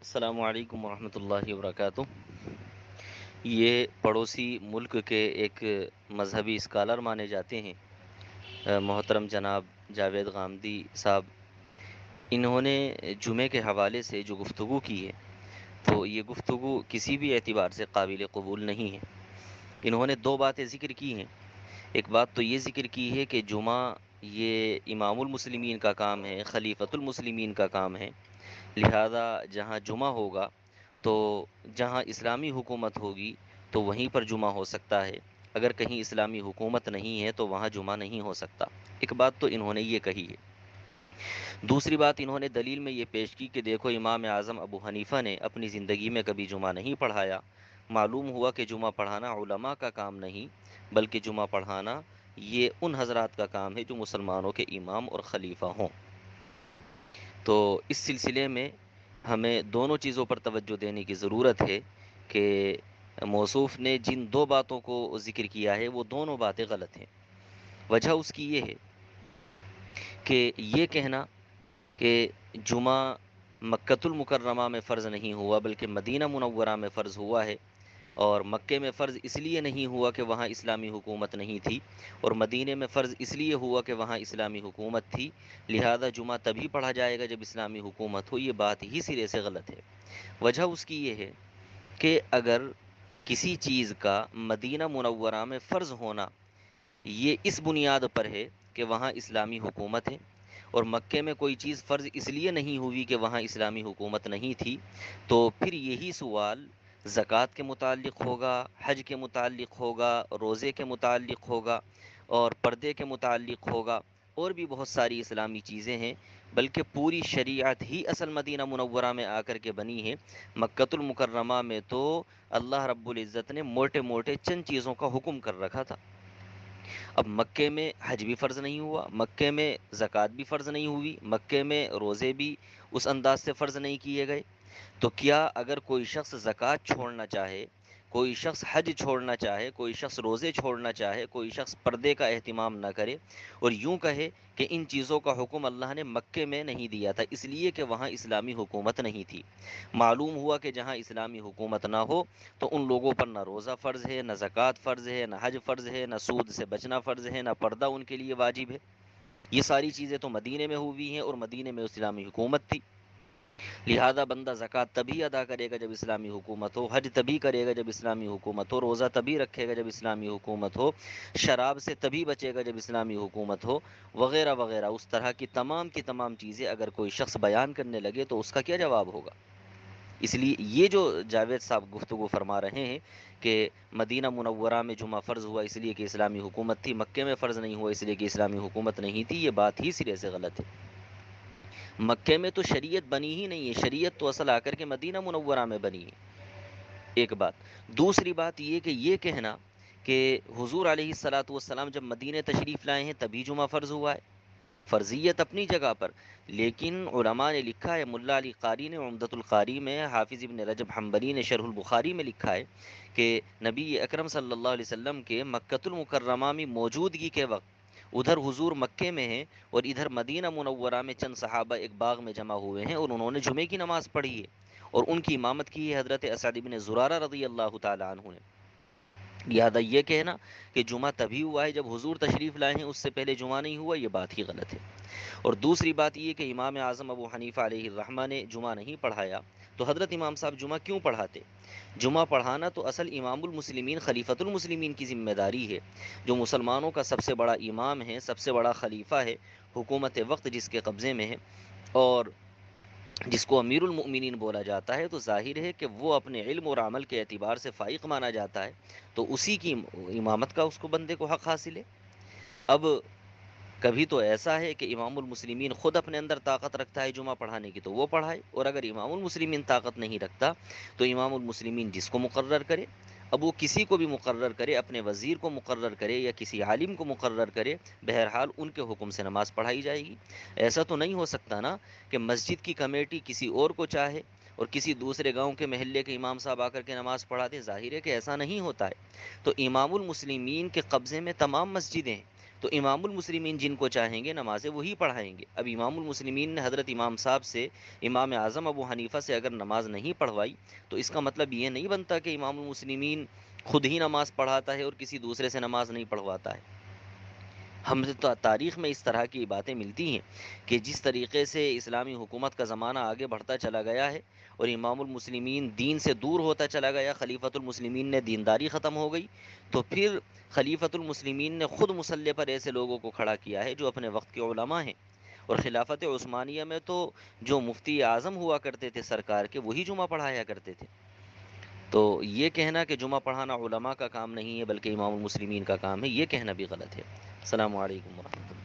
السلام علیکم ورحمۃ اللہ وبرکاتہ۔ یہ پڑوسی ملک کے ایک مذہبی اسکالر مانے جاتے ہیں، محترم جناب جاوید غامدی صاحب۔ انہوں نے جمعے کے حوالے سے جو گفتگو کی ہے تو یہ گفتگو کسی بھی اعتبار سے قابل قبول نہیں ہے۔ انہوں نے دو باتیں ذکر کی ہیں۔ ایک بات تو یہ ذکر کی ہے کہ جمعہ یہ امام المسلمین کا کام ہے، خلیفۃ المسلمین کا کام ہے، لہذا جہاں جمعہ ہوگا تو جہاں اسلامی حکومت ہوگی تو وہیں پر جمعہ ہو سکتا ہے، اگر کہیں اسلامی حکومت نہیں ہے تو وہاں جمعہ نہیں ہو سکتا۔ ایک بات تو انہوں نے یہ کہی ہے۔ دوسری بات انہوں نے دلیل میں یہ پیش کی کہ دیکھو امام اعظم ابو حنیفہ نے اپنی زندگی میں کبھی جمعہ نہیں پڑھایا۔ معلوم ہوا کہ جمعہ پڑھانا علماء کا کام نہیں، بلکہ جمعہ پڑھانا یہ ان حضرات کا کام ہے جو مسلمانوں کے امام اور خلیفہ ہوں۔ تو اس سلسلے میں ہمیں دونوں چیزوں پر توجہ دینے کی ضرورت ہے کہ موصوف نے جن دو باتوں کو ذکر کیا ہے وہ دونوں باتیں غلط ہیں۔ وجہ اس کی یہ ہے کہ یہ کہنا کہ جمعہ مکۃ المکرمہ میں فرض نہیں ہوا بلکہ مدینہ منورہ میں فرض ہوا ہے، اور مکے میں فرض اس لیے نہیں ہوا کہ وہاں اسلامی حکومت نہیں تھی، اور مدینے میں فرض اس لیے ہوا کہ وہاں اسلامی حکومت تھی، لہذا جمعہ تبھی پڑھا جائے گا جب اسلامی حکومت ہو، یہ بات ہی سرے سے غلط ہے۔ وجہ اس کی یہ ہے کہ اگر کسی چیز کا مدینہ منورہ میں فرض ہونا یہ اس بنیاد پر ہے کہ وہاں اسلامی حکومت ہے، اور مکے میں کوئی چیز فرض اس لیے نہیں ہوئی کہ وہاں اسلامی حکومت نہیں تھی، تو پھر یہی سوال زکوٰۃ کے متعلق ہوگا، حج کے متعلق ہوگا، روزے کے متعلق ہوگا، اور پردے کے متعلق ہوگا، اور بھی بہت ساری اسلامی چیزیں ہیں، بلکہ پوری شریعت ہی اصل مدینہ منورہ میں آ کر کے بنی ہے۔ مکۃ المکرمہ میں تو اللہ رب العزت نے موٹے موٹے چند چیزوں کا حکم کر رکھا تھا۔ اب مکے میں حج بھی فرض نہیں ہوا، مکے میں زکوٰۃ بھی فرض نہیں ہوئی، مکے میں روزے بھی اس انداز سے فرض نہیں کیے گئے، تو کیا اگر کوئی شخص زکوٰۃ چھوڑنا چاہے، کوئی شخص حج چھوڑنا چاہے، کوئی شخص روزے چھوڑنا چاہے، کوئی شخص پردے کا اہتمام نہ کرے اور یوں کہے کہ ان چیزوں کا حکم اللہ نے مکے میں نہیں دیا تھا اس لیے کہ وہاں اسلامی حکومت نہیں تھی؟ معلوم ہوا کہ جہاں اسلامی حکومت نہ ہو تو ان لوگوں پر نہ روزہ فرض ہے، نہ زکوٰۃ فرض ہے، نہ حج فرض ہے، نہ سود سے بچنا فرض ہے، نہ پردہ ان کے لیے واجب ہے۔ یہ ساری چیزیں تو مدینے میں ہوئی ہیں، اور مدینے میں اسلامی حکومت تھی، لہذا بندہ زکوٰۃ تبھی ادا کرے گا جب اسلامی حکومت ہو، حج تبھی کرے گا جب اسلامی حکومت ہو، روزہ تبھی رکھے گا جب اسلامی حکومت ہو، شراب سے تبھی بچے گا جب اسلامی حکومت ہو، وغیرہ وغیرہ۔ اس طرح کی تمام چیزیں اگر کوئی شخص بیان کرنے لگے تو اس کا کیا جواب ہوگا؟ اس لیے یہ جو جاوید صاحب گفتگو فرما رہے ہیں کہ مدینہ منورہ میں جمعہ فرض ہوا اس لیے کہ اسلامی حکومت تھی، مکے میں فرض نہیں ہوا اس لیے کہ اسلامی حکومت نہیں تھی، یہ بات ہی سرے سے غلط ہے۔ مکے میں تو شریعت بنی ہی نہیں ہے، شریعت تو اصل آ کر کے مدینہ منورہ میں بنی ہے، ایک بات۔ دوسری بات یہ کہ یہ کہنا کہ حضور علیہ الصلاۃ والسلام جب مدینہ تشریف لائے ہیں تبھی جمعہ فرض ہوا ہے، فرضیت اپنی جگہ پر، لیکن علماء نے لکھا ہے، ملا علی قاری نے عمدۃ القاری میں، حافظ ابن رجب حنبلی نے شرح البخاری میں لکھا ہے کہ نبی اکرم صلی اللہ علیہ وسلم کے مکۃ المکرمہ میں موجودگی کے وقت ادھر حضور مکے میں ہیں اور ادھر مدینہ منورہ میں چند صحابہ ایک باغ میں جمع ہوئے ہیں اور انہوں نے جمعے کی نماز پڑھی ہے، اور ان کی امامت کی ہے حضرت اسعد بن زرارہ رضی اللہ تعالی عنہ نے۔ لہٰذا یہ کہنا کہ جمعہ تبھی ہوا ہے جب حضور تشریف لائے ہیں، اس سے پہلے جمعہ نہیں ہوا، یہ بات ہی غلط ہے۔ اور دوسری بات یہ کہ امام اعظم ابو حنیفہ علیہ الرحمہ نے جمعہ نہیں پڑھایا، تو حضرت امام صاحب جمعہ کیوں پڑھاتے؟ جمعہ پڑھانا تو اصل امام المسلمین خلیفۃ المسلمین کی ذمہ داری ہے، جو مسلمانوں کا سب سے بڑا امام ہے، سب سے بڑا خلیفہ ہے، حکومت وقت جس کے قبضے میں ہے، اور جس کو امیر المؤمنین بولا جاتا ہے، تو ظاہر ہے کہ وہ اپنے علم اور عمل کے اعتبار سے فائق مانا جاتا ہے، تو اسی کی امامت کا اس کو بندے کو حق حاصل ہے۔ اب کبھی تو ایسا ہے کہ امام المسلمین خود اپنے اندر طاقت رکھتا ہے جمعہ پڑھانے کی تو وہ پڑھائے، اور اگر امام المسلمین طاقت نہیں رکھتا تو امام المسلمین جس کو مقرر کرے، اب وہ کسی کو بھی مقرر کرے، اپنے وزیر کو مقرر کرے یا کسی عالم کو مقرر کرے، بہرحال ان کے حکم سے نماز پڑھائی جائے گی۔ ایسا تو نہیں ہو سکتا نا کہ مسجد کی کمیٹی کسی اور کو چاہے اور کسی دوسرے گاؤں کے محلے کے امام صاحب آ کر کے نماز پڑھاتے، ظاہر ہے کہ ایسا نہیں ہوتا ہے۔ تو امام المسلمین کے قبضے میں تمام مسجدیں ہیں، تو امام المسلمین جن کو چاہیں گے نمازیں وہی پڑھائیں گے۔ اب امام المسلمین نے حضرت امام صاحب سے، امام اعظم ابو حنیفہ سے اگر نماز نہیں پڑھوائی تو اس کا مطلب یہ نہیں بنتا کہ امام المسلمین خود ہی نماز پڑھاتا ہے اور کسی دوسرے سے نماز نہیں پڑھواتا ہے۔ ہم تو تاریخ میں اس طرح کی باتیں ملتی ہیں کہ جس طریقے سے اسلامی حکومت کا زمانہ آگے بڑھتا چلا گیا ہے اور امام المسلمین دین سے دور ہوتا چلا گیا، خلیفۃ المسلمین نے دینداری ختم ہو گئی، تو پھر خلیفۃ المسلمین نے خود مسلح پر ایسے لوگوں کو کھڑا کیا ہے جو اپنے وقت کے علماء ہیں۔ اور خلافت عثمانیہ میں تو جو مفتی اعظم ہوا کرتے تھے سرکار کے، وہی جمعہ پڑھایا کرتے تھے۔ تو یہ کہنا کہ جمعہ پڑھانا علماء کا کام نہیں ہے بلکہ امام المسلمین کا کام ہے، یہ کہنا بھی غلط ہے۔ السلام علیکم ورحمۃ اللہ۔